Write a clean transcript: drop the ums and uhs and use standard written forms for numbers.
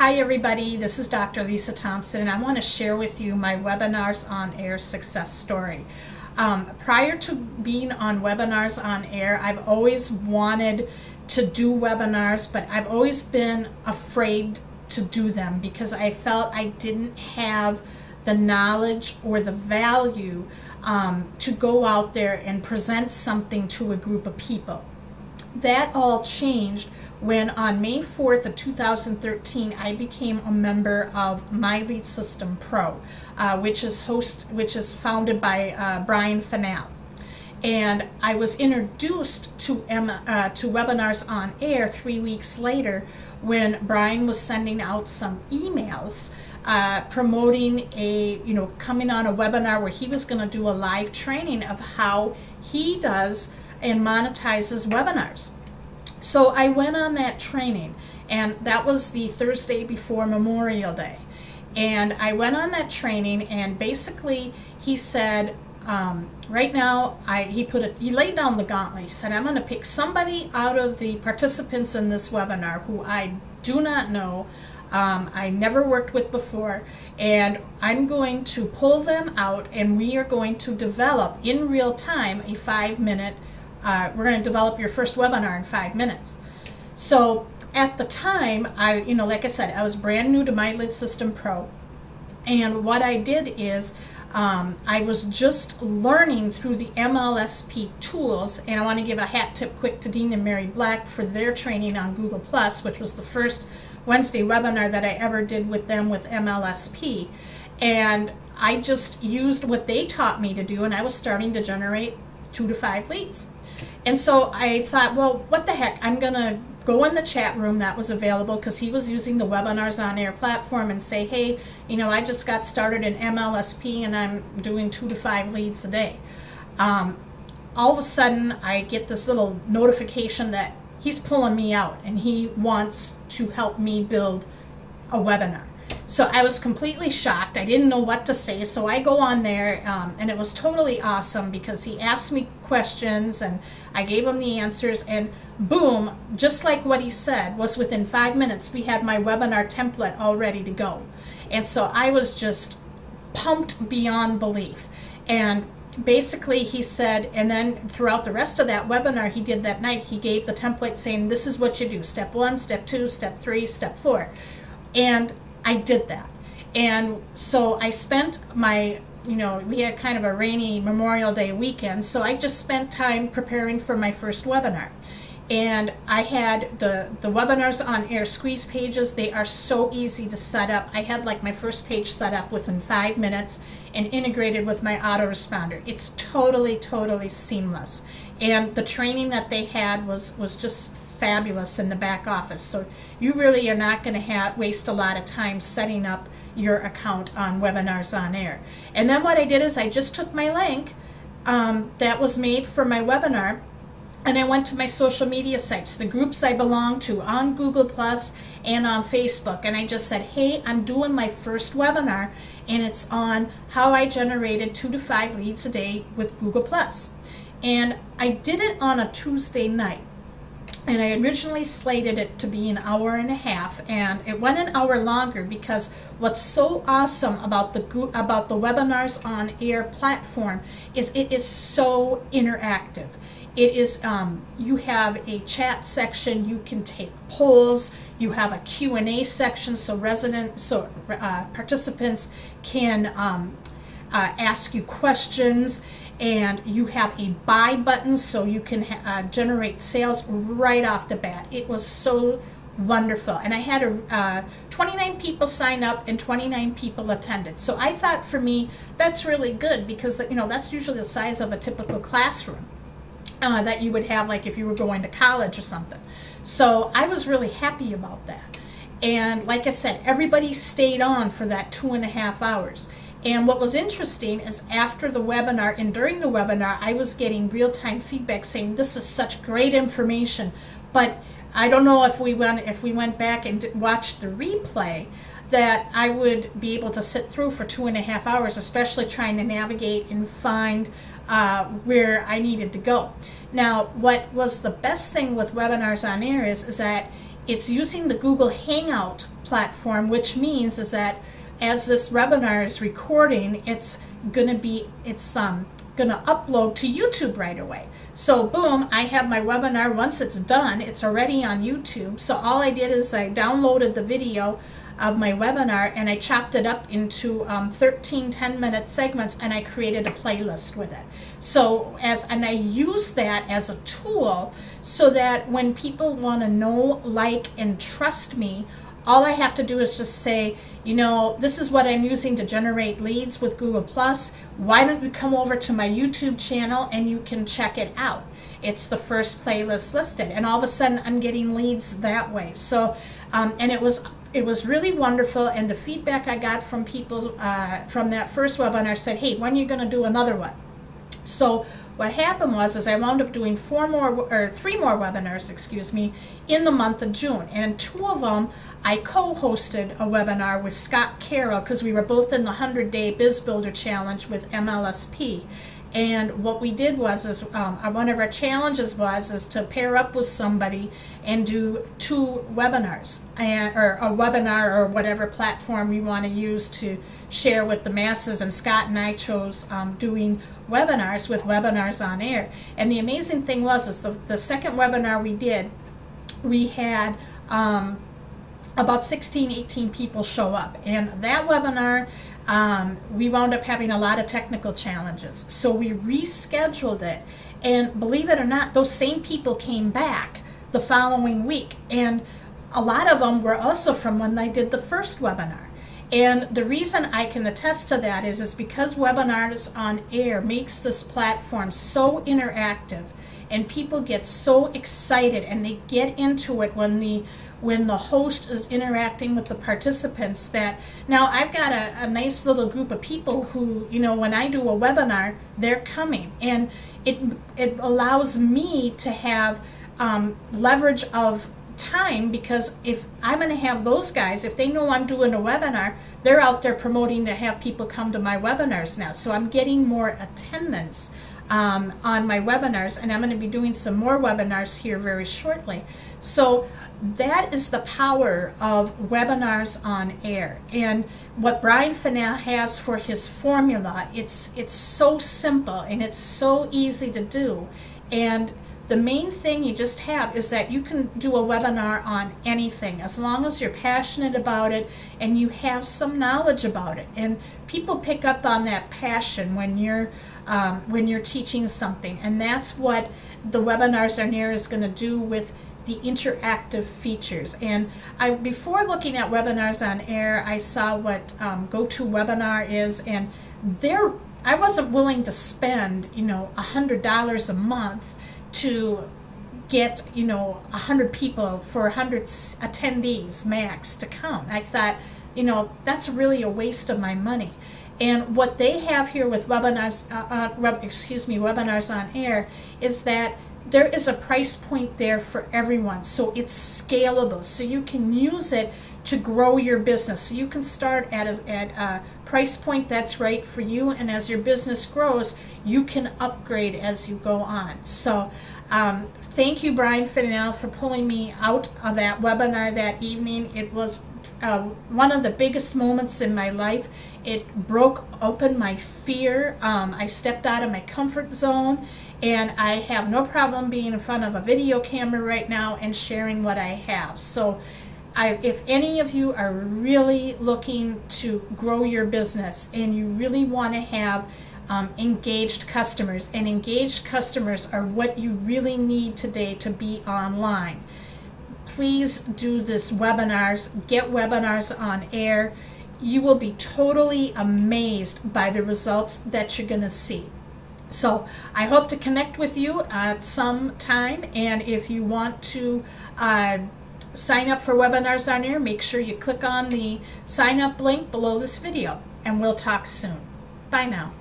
Hi everybody, this is Dr. Lisa Thompson, and I want to share with you my Webinars on Air success story. Prior to being on Webinars on Air, I've always wanted to do webinars, but I've always been afraid to do them because I felt I didn't have the knowledge or the value to go out there and present something to a group of people. That all changed when on May 4th of 2013 I became a member of My Lead System Pro, which is founded by Brian Fennell. And I was introduced to Webinars on Air 3 weeks later when Brian was sending out some emails promoting coming on a webinar where he was going to do a live training of how he does and monetizes webinars. So I went on that training, and that was the Thursday before Memorial Day. And I went on that training, and basically he said, right now, he laid down the gauntlet. He said, I'm going to pick somebody out of the participants in this webinar who I do not know, I never worked with before, and I'm going to pull them out, and we are going to develop in real time a 5-minute we're going to develop your first webinar in 5 minutes. So at the time, like I said, I was brand new to My Lead System Pro. And what I did is I was just learning through the MLSP tools. And I want to give a hat tip quick to Dean and Mary Black for their training on Google+, which was the first Wednesday webinar that I ever did with them with MLSP. And I just used what they taught me to do, and I was starting to generate 2 to 5 leads. And so I thought, well, what the heck, I'm going to go in the chat room that was available because he was using the Webinars on Air platform and say, hey, I just got started in MLSP and I'm doing 2 to 5 leads a day. All of a sudden, I get this little notification that he's pulling me out and he wants to help me build a webinar. So I was completely shocked. I didn't know what to say. So I go on there, and it was totally awesome because he asked me questions and I gave him the answers, and boom, just like what he said, was within 5 minutes we had my webinar template all ready to go. And so I was just pumped beyond belief. And basically he said, and then throughout the rest of that webinar he did that night, he gave the template saying, this is what you do, step 1, step 2, step 3, step 4. And I did that. And so I spent my, we had kind of a rainy Memorial Day weekend, so I just spent time preparing for my first webinar. And I had the Webinars on Air squeeze pages. They are so easy to set up. I had like my first page set up within 5 minutes and integrated with my autoresponder. It's totally, totally seamless. And the training that they had was just fabulous in the back office. So you really are not going to waste a lot of time setting up your account on Webinars on Air. And then what I did is I just took my link that was made for my webinar, and I went to my social media sites, the groups I belong to on Google+ and on Facebook, and I just said, hey, I'm doing my first webinar, and it's on how I generated 2 to 5 leads a day with Google+. And I did it on a Tuesday night. And I originally slated it to be an hour and a half, and it went an hour longer because what's so awesome about the Webinars on Air platform is it is so interactive. It is, you have a chat section, you can take polls, you have a Q&A section so participants can ask you questions, and you have a buy button so you can generate sales right off the bat. It was so wonderful. And I had 29 people sign up and 29 people attended. So I thought for me, that's really good because, that's usually the size of a typical classroom that you would have like if you were going to college or something. So I was really happy about that. And like I said, everybody stayed on for that 2.5 hours. And what was interesting is after the webinar and during the webinar, I was getting real-time feedback saying, this is such great information. But I don't know if we went back and watched the replay, that I would be able to sit through for 2.5 hours, especially trying to navigate and find where I needed to go. Now, what was the best thing with Webinars on Air is that it's using the Google Hangout platform, which means is that as this webinar is recording, it's gonna upload to YouTube right away. So boom, I have my webinar. Once it's done, it's already on YouTube. So all I did is I downloaded the video of my webinar and I chopped it up into 13 10-minute segments, and I created a playlist with it. So and I use that as a tool so that when people want to know, like, and trust me, all I have to do is just say, you know, this is what I'm using to generate leads with Google+. Why don't you come over to my YouTube channel and you can check it out? It's the first playlist listed, and all of a sudden I'm getting leads that way. So, and it was really wonderful, and the feedback I got from people from that first webinar said, hey, when are you going to do another one? So what happened was I wound up doing 3 more webinars, in the month of June, and 2 of them I co-hosted a webinar with Scott Carroll, because we were both in the 100-day Biz Builder Challenge with MLSP. And what we did was one of our challenges is to pair up with somebody and do 2 webinars, or a webinar, or whatever platform we want to use to share with the masses. And Scott and I chose doing webinars with Webinars on Air. And the amazing thing was the second webinar we did, we had about 18 people show up. And that webinar, we wound up having a lot of technical challenges. So we rescheduled it, and believe it or not, those same people came back the following week. And a lot of them were also from when I did the first webinar. And the reason I can attest to that is because Webinars on Air makes this platform so interactive, and people get so excited and they get into it when the host is interacting with the participants. That now I've got a nice little group of people who, you know, when I do a webinar, they're coming, and it allows me to have leverage of time, because if I'm going to have those guys, if they know I'm doing a webinar, they're out there promoting to have people come to my webinars now. So I'm getting more attendance on my webinars, and I'm going to be doing some more webinars here very shortly. So that is the power of Webinars on Air. And what Brian Fennell has for his formula, it's so simple and it's so easy to do. And the main thing you just have is that you can do a webinar on anything as long as you're passionate about it and you have some knowledge about it. And people pick up on that passion when you're teaching something. And that's what the Webinars on Air is going to do with the interactive features. And before looking at Webinars on Air, I saw what GoToWebinar is, and I wasn't willing to spend, you know, $100 a month to get, you know, 100 people for 100 attendees max to come. I thought, you know, that's really a waste of my money. And what they have here with Webinars on Air is that there is a price point there for everyone. So it's scalable. So you can use it to grow your business. So you can start at a price point that's right for you, and as your business grows, you can upgrade as you go on. So thank you, Brian Fennell, for pulling me out of that webinar that evening. It was one of the biggest moments in my life. It broke open my fear. I stepped out of my comfort zone, and I have no problem being in front of a video camera right now and sharing what I have. So if any of you are really looking to grow your business and you really want to have engaged customers, and engaged customers are what you really need today to be online, please do this webinars. Get Webinars on Air. You will be totally amazed by the results that you're going to see. So I hope to connect with you at some time, and if you want to sign up for Webinars on Air, make sure you click on the sign up link below this video, and we'll talk soon. Bye now.